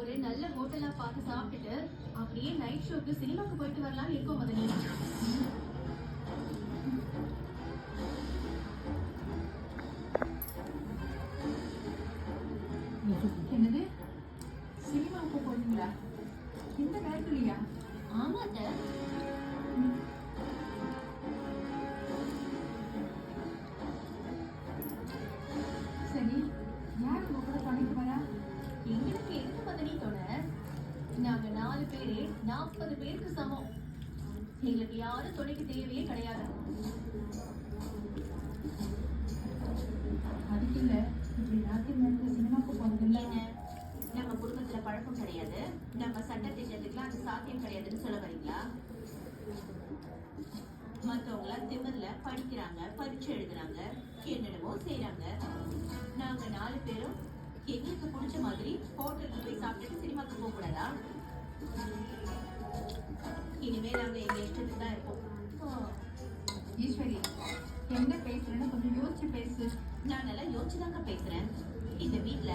ஒரு நல்ல ஹோட்டலா பார்த்து சாப்பிட்டுட்டு அப்படியே நைட் ஷோக்கு சினிமாக்கு போயிட்டு வரலாம்னு இருக்கோம் மதனி. என்னது, சினிமாவுக்கு போறீங்களா இந்த நேரத்துலயா? ஆமா அத்தை. சரி, யார் உங்க கூட துணைக்கு வரா? எங்களுக்கு எதுக்கு மதனி துணை? நாங்க 4 பேரே 40 பேருக்கு சமம். எங்களுக்கு யாரும் துணைக்கு தேவையே கிடையாது. அதுக்கு இல்ல, இப்படி ராத்திரி நேரத்துல சினிமாவுக்கு போறதில்ல. ஏங்க, நம்ம குடும்பத்துல பழக்கம் கிடையாது, நம்ம சட்ட திட்டத்துக்குலாம் அது சாத்தியம் கிடையாதுன்னு சொல்ல வரீங்களா? மத்தவங்கள திமிர்ல படிக்கிறாங்க, பரீட்சை எழுதுறாங்க, என்னென்னமோ செய்யறாங்க. நாங்க 4 பேரும் எங்களுக்கு பிடிச்ச மாதிரி ஹோட்டலுக்கு போய் சாப்பிட்டுட்டு சினிமாக்கு போக கூடாதா? இனிமே நாங்க எங்க இஷ்டத்துக்கு தான் இருப்போம். ஈஸ்வரி, என்ன பேசுறேன்னு கொஞ்சம் யோசிச்சு பேசு. நான் நல்லா யோசிச்சுதாங்க பேசுறேன். இந்த வீட்ல